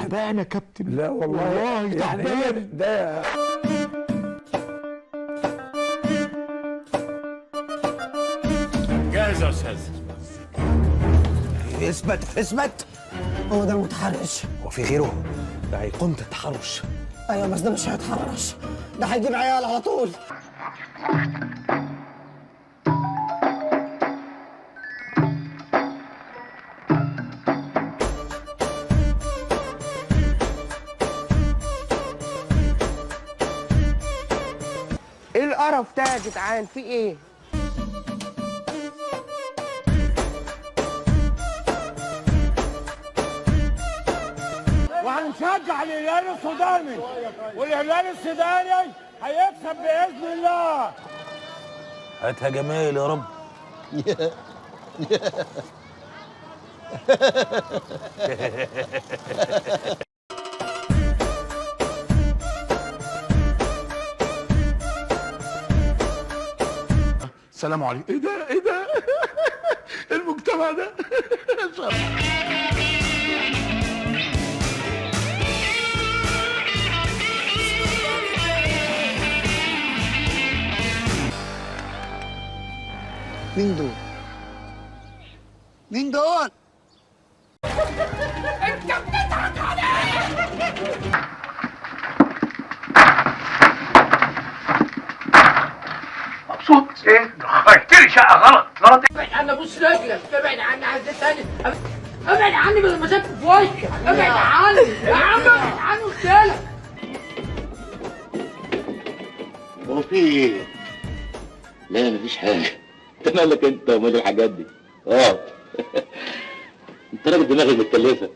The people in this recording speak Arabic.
تعبان يا كابتن. لا والله تعبان ده. جاهز يا استاذ. اثبت. هو ده المتحرش. هو في غيره؟ ده هيقوم التحرش. ايوه بس ده مش هيتحرش، ده هيجيب عيال على طول. ايه القرف ده يا جدعان؟ في ايه؟ وهنشجع الهلال السوداني، والهلال السوداني هيكسب باذن الله. هاتها جمال يا رب. السلام عليكم. ايه ده المجتمع ده. مين دول؟ مين دول؟ انت بتضحك عليا. مبسوط ايه؟ دخلت لي شقه غلط. ابعد عني، ابوس رجلك، ابعد عني، عايز تاني، ابعد عني بدل ما شايفك في وشك، ابعد عني يا عم، ابعد عني قلت لك. هو في ايه؟ لا مفيش حاجة. انت مالك انت ومال الحاجات دي؟ انت راجل دماغك متكلفة.